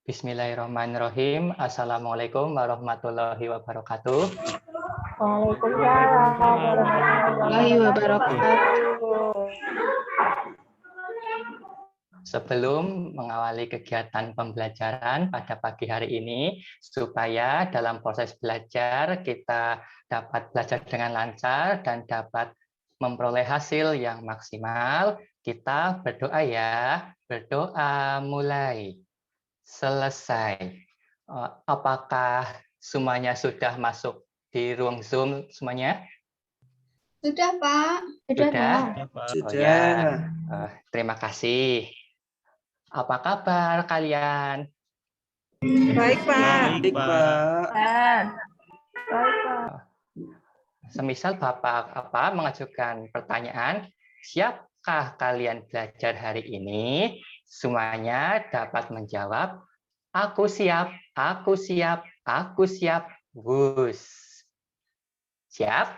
Bismillahirrahmanirrahim. Assalamualaikum warahmatullahi wabarakatuh. Waalaikumsalam warahmatullahi wabarakatuh. Sebelum mengawali kegiatan pembelajaran pada pagi hari ini, supaya dalam proses belajar kita dapat belajar dengan lancar dan dapat memperoleh hasil yang maksimal, kita berdoa ya. Berdoa mulai. Selesai. Apakah semuanya sudah masuk di ruang Zoom semuanya? Sudah, Pak. Sudah? Pak. Oh ya, terima kasih. Apa kabar kalian? Baik, Pak. Baik, Pak. Semisal Bapak mengajukan pertanyaan, siapkah kalian belajar hari ini? Semuanya dapat menjawab, aku siap, aku siap, aku siap. Wus. Siap?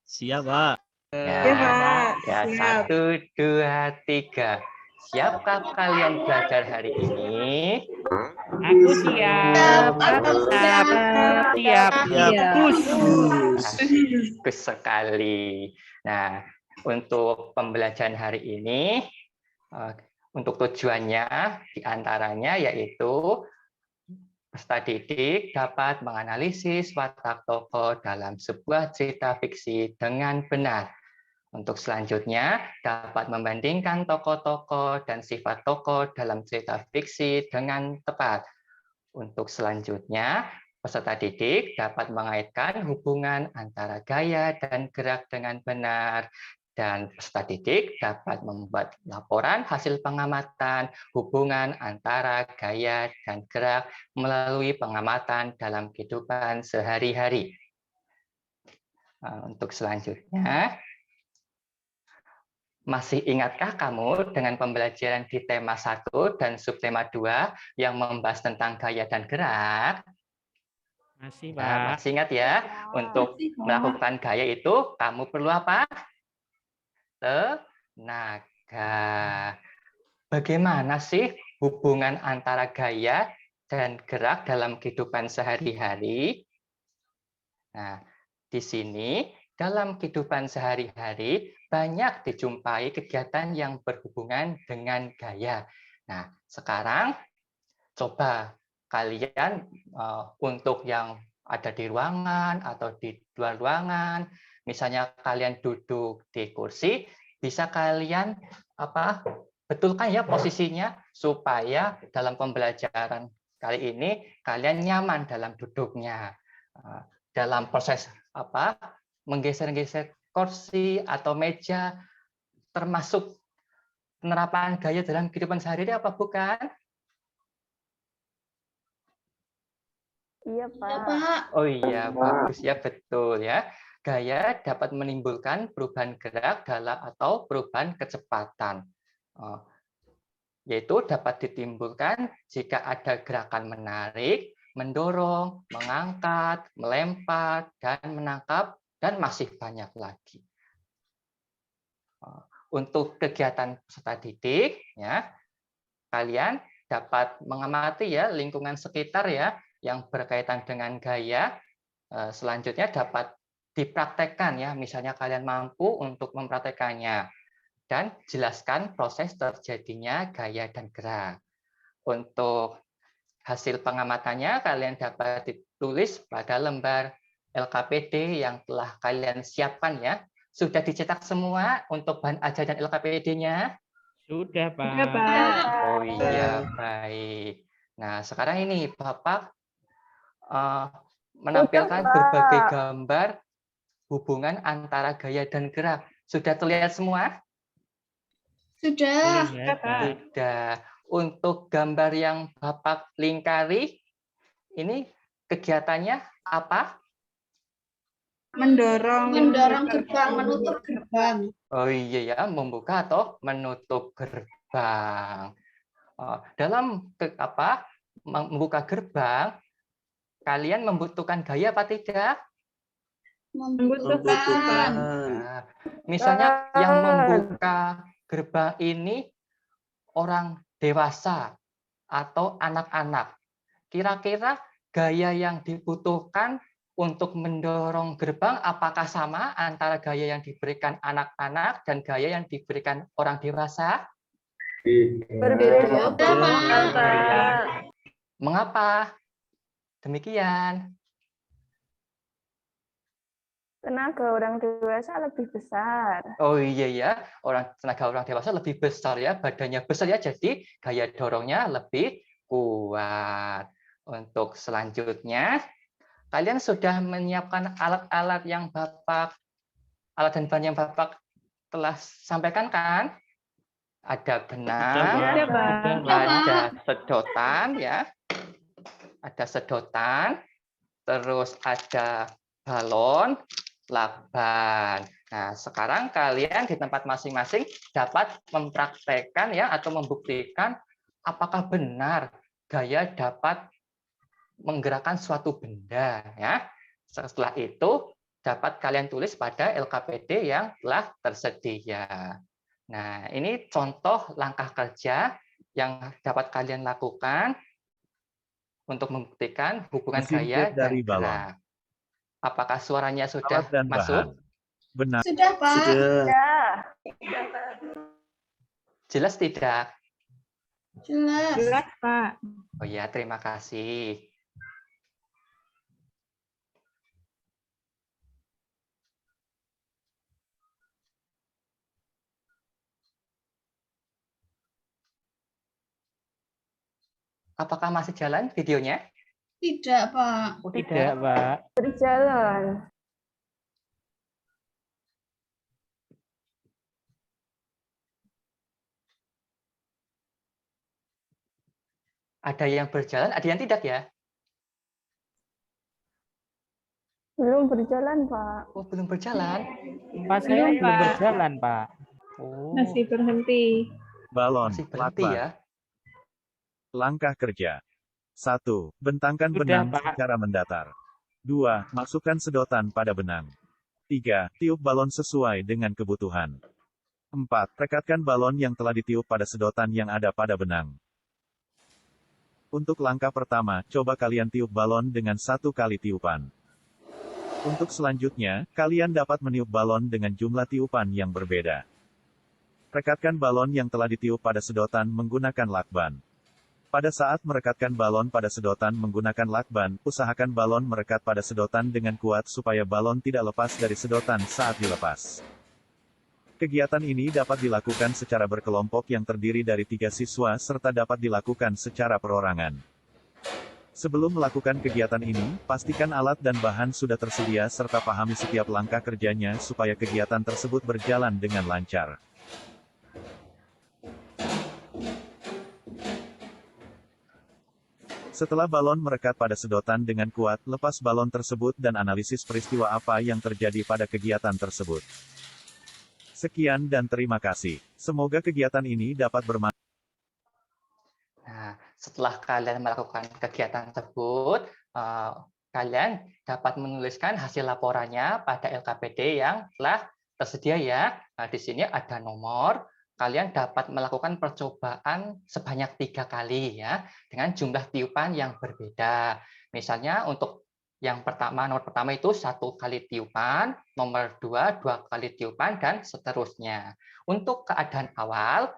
Siap, Pak. Ya, Pak. ya, Siap. 1, 2, 3. Siapkah kalian belajar hari ini? Aku siap. Aku siap. Siap. Bagus sekali. Nah, untuk pembelajaran hari ini, untuk tujuannya diantaranya yaitu peserta didik dapat menganalisis watak tokoh dalam sebuah cerita fiksi dengan benar. Untuk selanjutnya, dapat membandingkan tokoh-tokoh dan sifat tokoh dalam cerita fiksi dengan tepat. Untuk selanjutnya, peserta didik dapat mengaitkan hubungan antara gaya dan gerak dengan benar. Dan peserta didik dapat membuat laporan hasil pengamatan hubungan antara gaya dan gerak melalui pengamatan dalam kehidupan sehari-hari. Untuk selanjutnya, masih ingatkah kamu dengan pembelajaran di tema 1 dan subtema 2 yang membahas tentang gaya dan gerak? Masih, Nah, Pak. masih ingat ya, untuk melakukan gaya itu kamu perlu apa? Tenaga. Bagaimana sih hubungan antara gaya dan gerak dalam kehidupan sehari-hari? Nah, di sini dalam kehidupan sehari-hari banyak dijumpai kegiatan yang berhubungan dengan gaya. Nah, sekarang coba kalian untuk yang ada di ruangan atau di luar ruangan, misalnya kalian duduk di kursi, bisa kalian betulkan ya posisinya supaya dalam pembelajaran kali ini kalian nyaman dalam duduknya. Dalam proses menggeser-geser kursi atau meja, termasuk penerapan gaya dalam kehidupan sehari-hari apa bukan? Iya, Pak. Pak. Oh iya, bagus ya, betul ya. Gaya dapat menimbulkan perubahan gerak atau perubahan kecepatan. Yaitu dapat ditimbulkan jika ada gerakan menarik, mendorong, mengangkat, melempar, dan menangkap, dan masih banyak lagi. Untuk kegiatan peserta didik, ya, kalian dapat mengamati ya lingkungan sekitar ya yang berkaitan dengan gaya. Selanjutnya dapat dipraktekkan ya, misalnya kalian mampu untuk mempraktekannya dan jelaskan proses terjadinya gaya dan gerak. Untuk hasil pengamatannya kalian dapat ditulis pada lembar LKPD yang telah kalian siapkan ya. Sudah dicetak semua untuk bahan ajar dan LKPD-nya? Sudah, Pak. Iya, Pak. Oh iya, baik. Nah, sekarang ini Bapak menampilkan berbagai gambar hubungan antara gaya dan gerak. Sudah terlihat semua? Sudah. Sudah. Untuk gambar yang Bapak lingkari, ini kegiatannya apa? Mendorong gerbang, menutup gerbang. Oh iya ya, membuka atau menutup gerbang. Dalam membuka gerbang, kalian membutuhkan gaya apa tidak? Membutuhkan. Nah, misalnya yang membuka gerbang ini orang dewasa. atau anak-anak. Kira-kira gaya yang dibutuhkan untuk mendorong gerbang apakah sama antara gaya yang diberikan anak-anak dan gaya yang diberikan orang dewasa? Beda, Pak. Pak. Mengapa demikian? Tenaga orang dewasa lebih besar. Oh iya ya, tenaga orang dewasa lebih besar ya, badannya besar ya, jadi gaya dorongnya lebih kuat. Untuk selanjutnya, kalian sudah menyiapkan alat-alat alat dan bahan yang Bapak telah sampaikan kan? Ada benang, Ada, Pak. ada sedotan ya, ada sedotan, terus ada balon, lakban. Nah, sekarang kalian di tempat masing-masing dapat mempraktekkan ya atau membuktikan apakah benar gaya dapat menggerakkan suatu benda ya. Setelah itu dapat kalian tulis pada LKPD yang telah tersedia. Nah, ini contoh langkah kerja yang dapat kalian lakukan untuk membuktikan hubungan Mesin gaya jet dari dan balon. gerak. Apakah suaranya Alat sudah dan masuk? bahan. Benar. Sudah, Pak. Ya. Jelas tidak? Jelas. Jelas, Pak. Oh ya, terima kasih. Apakah masih jalan videonya? Tidak, Pak. Oh, Tidak, Pak. Berjalan. Ada yang berjalan, ada yang tidak ya? Belum berjalan, Pak. Oh, belum berjalan. Pak, saya Belum, belum Pak. berjalan, Pak. Oh, Masih berhenti. Balon. masih berhenti Lakban. ya. Langkah kerja. 1. Bentangkan Sudah, benang Pak. secara mendatar. 2. Masukkan sedotan pada benang. 3. Tiup balon sesuai dengan kebutuhan. 4. Rekatkan balon yang telah ditiup pada sedotan yang ada pada benang. Untuk langkah pertama, coba kalian tiup balon dengan 1 kali tiupan. Untuk selanjutnya, kalian dapat meniup balon dengan jumlah tiupan yang berbeda. Rekatkan balon yang telah ditiup pada sedotan menggunakan lakban. Pada saat merekatkan balon pada sedotan menggunakan lakban, usahakan balon merekat pada sedotan dengan kuat supaya balon tidak lepas dari sedotan saat dilepas. Kegiatan ini dapat dilakukan secara berkelompok yang terdiri dari 3 siswa serta dapat dilakukan secara perorangan. Sebelum melakukan kegiatan ini, pastikan alat dan bahan sudah tersedia serta pahami setiap langkah kerjanya supaya kegiatan tersebut berjalan dengan lancar. Setelah balon merekat pada sedotan dengan kuat, lepas balon tersebut dan analisis peristiwa apa yang terjadi pada kegiatan tersebut. Sekian dan terima kasih. Semoga kegiatan ini dapat bermanfaat. Nah, setelah kalian melakukan kegiatan tersebut, kalian dapat menuliskan hasil laporannya pada LKPD yang telah tersedia ya. Nah, di sini ada nomor. Kalian dapat melakukan percobaan sebanyak 3 kali ya, dengan jumlah tiupan yang berbeda. Misalnya untuk yang pertama, nomor pertama itu 1 kali tiupan, nomor 2, 2 kali tiupan, dan seterusnya. Untuk keadaan awal,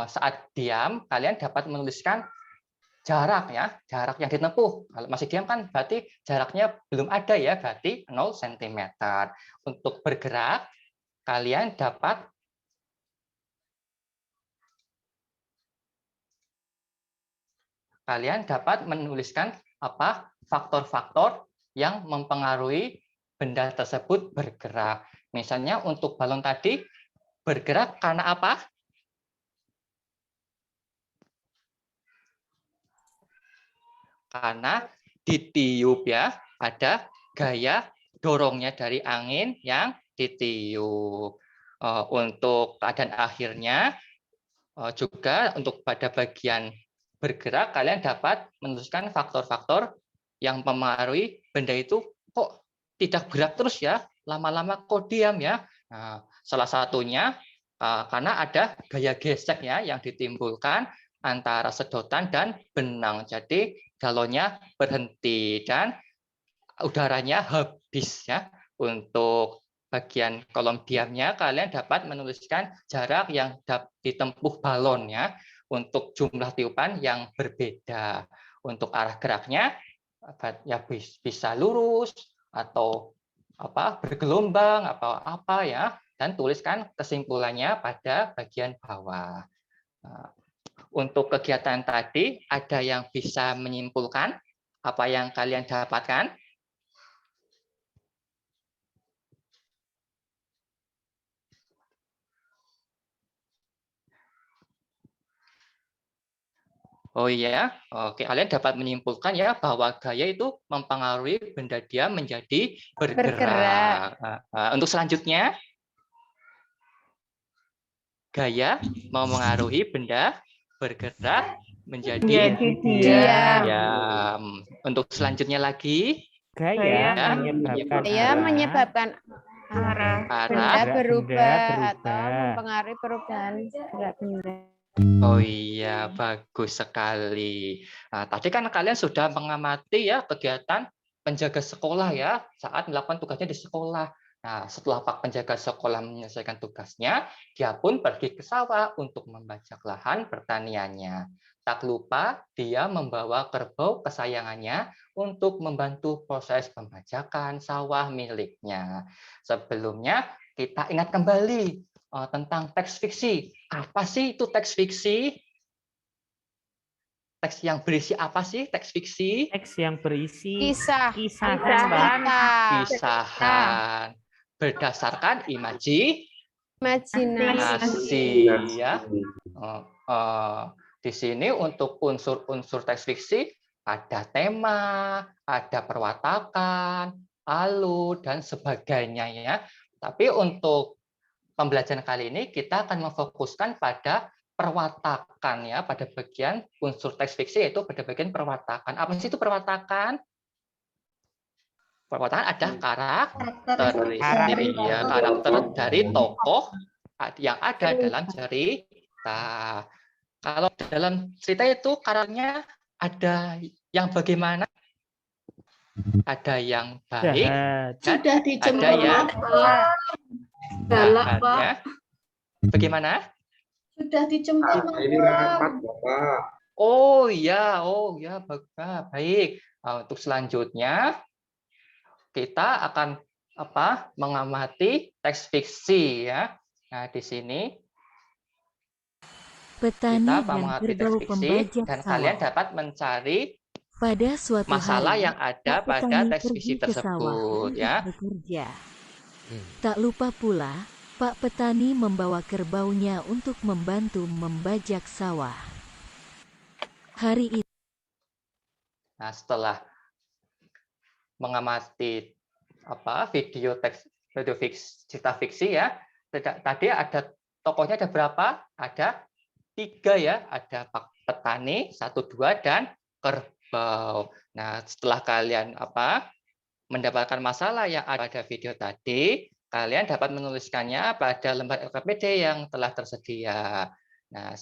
saat diam, kalian dapat menuliskan jarak ya, jarak yang ditempuh. Kalau masih diam kan berarti jaraknya belum ada ya, berarti 0 cm. Untuk bergerak, kalian dapat menuliskan apa faktor-faktor yang mempengaruhi benda tersebut bergerak. Misalnya untuk balon tadi bergerak karena apa? Karena ditiup ya, ada gaya dorongnya dari angin yang ditiup. Untuk keadaan akhirnya juga untuk pada bagian bergerak, kalian dapat menuliskan faktor-faktor yang mempengaruhi benda itu kok tidak gerak terus ya, lama-lama kok diam ya. Nah, salah satunya karena ada gaya gesek ya yang ditimbulkan antara sedotan dan benang. Jadi galonnya berhenti dan udaranya habis ya. Untuk bagian kolom diamnya kalian dapat menuliskan jarak yang ditempuh balon ya untuk jumlah tiupan yang berbeda. Untuk arah geraknya ya bisa lurus atau bergelombang atau apa ya, dan tuliskan kesimpulannya pada bagian bawah. Untuk kegiatan tadi ada yang bisa menyimpulkan apa yang kalian dapatkan? Oh iya, oke. Kalian dapat menyimpulkan ya bahwa gaya itu mempengaruhi benda diam menjadi bergerak. Untuk selanjutnya, gaya mempengaruhi benda bergerak menjadi diam. Untuk selanjutnya lagi, Gaya menyebabkan arah benda berubah atau berubah. mempengaruhi perubahan gerak benda. Oh iya, bagus sekali. Nah, tadi kan kalian sudah mengamati ya kegiatan penjaga sekolah ya saat melakukan tugasnya di sekolah. Nah, setelah Pak penjaga sekolah menyelesaikan tugasnya, dia pun pergi ke sawah untuk membajak lahan pertaniannya. Tak lupa dia membawa kerbau kesayangannya untuk membantu proses pembajakan sawah miliknya. Sebelumnya kita ingat kembali tentang teks fiksi. Apa sih itu teks fiksi? Teks yang berisi apa sih teks fiksi? Teks yang berisi Kisahan, Kisahan berdasarkan imajinasi ya. Di sini untuk unsur-unsur teks fiksi ada tema, ada perwatakan, alur dan sebagainya ya. Tapi untuk pembelajaran kali ini kita akan memfokuskan pada perwatakan ya, pada bagian unsur teks fiksi yaitu pada bagian perwatakan. Apa sih itu perwatakan? Perwatakan ada karakteristik ya, karakter dari tokoh yang ada dalam cerita. Kalau dalam cerita itu karakternya ada yang bagaimana? Ada yang baik, Sudah ada yang galak, Pak. ya. Bagaimana? Sudah dijemput, Bapak. Oh ya, baik. Untuk selanjutnya kita akan mengamati teks fiksi ya. Nah, di sini Petani kita dan mengamati teks kerbau fiksi pembajak dan sawah. kalian dapat mencari Pada suatu masalah hari, yang ada Pak pada petani teks pergi fiksi ke sawah tersebut untuk ya. bekerja. Tak lupa pula, Pak petani membawa kerbaunya untuk membantu membajak sawah. Hari itu, Nah, setelah mengamati video cerita fiksi ya, tadi ada tokohnya ada berapa? Ada 3 ya, ada Pak petani 1, 2 dan kerbau. Nah, setelah kalian mendapatkan masalah yang ada pada video tadi, kalian dapat menuliskannya pada lembar LKPD yang telah tersedia. Nah,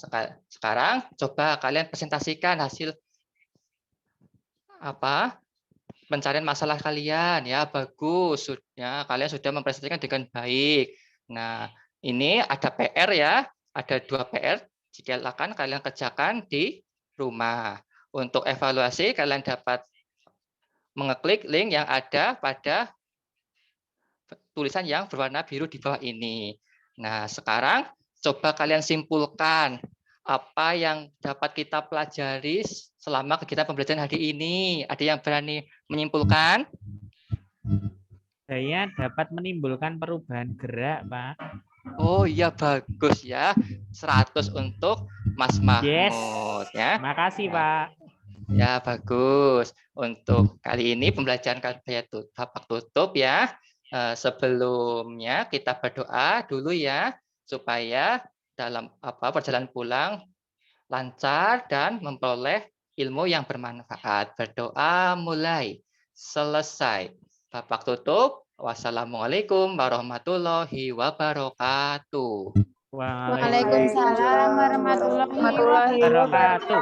sekarang coba kalian presentasikan hasil pencarian masalah kalian ya. Bagus, ya kalian sudah mempresentasikan dengan baik. Nah, ini ada PR ya, ada 2 PR. Silakan kalian kerjakan di rumah. Untuk evaluasi kalian dapat mengeklik link yang ada pada tulisan yang berwarna biru di bawah ini. Nah, sekarang coba kalian simpulkan apa yang dapat kita pelajari selama kegiatan pembelajaran hari ini. Ada yang berani menyimpulkan? Saya dapat menimbulkan perubahan gerak, Pak. Oh iya, bagus ya. 100 untuk Mas Mahmud ya. Makasih, Pak. Ya, bagus. Untuk kali ini pembelajaran saya babak tutup ya. Sebelumnya kita berdoa dulu ya supaya dalam perjalanan pulang lancar dan memperoleh ilmu yang bermanfaat. Berdoa mulai. Selesai. Babak tutup. Wassalamualaikum warahmatullahi wabarakatuh. Waalaikumsalam Waalaikumsalam warahmatullahi wabarakatuh.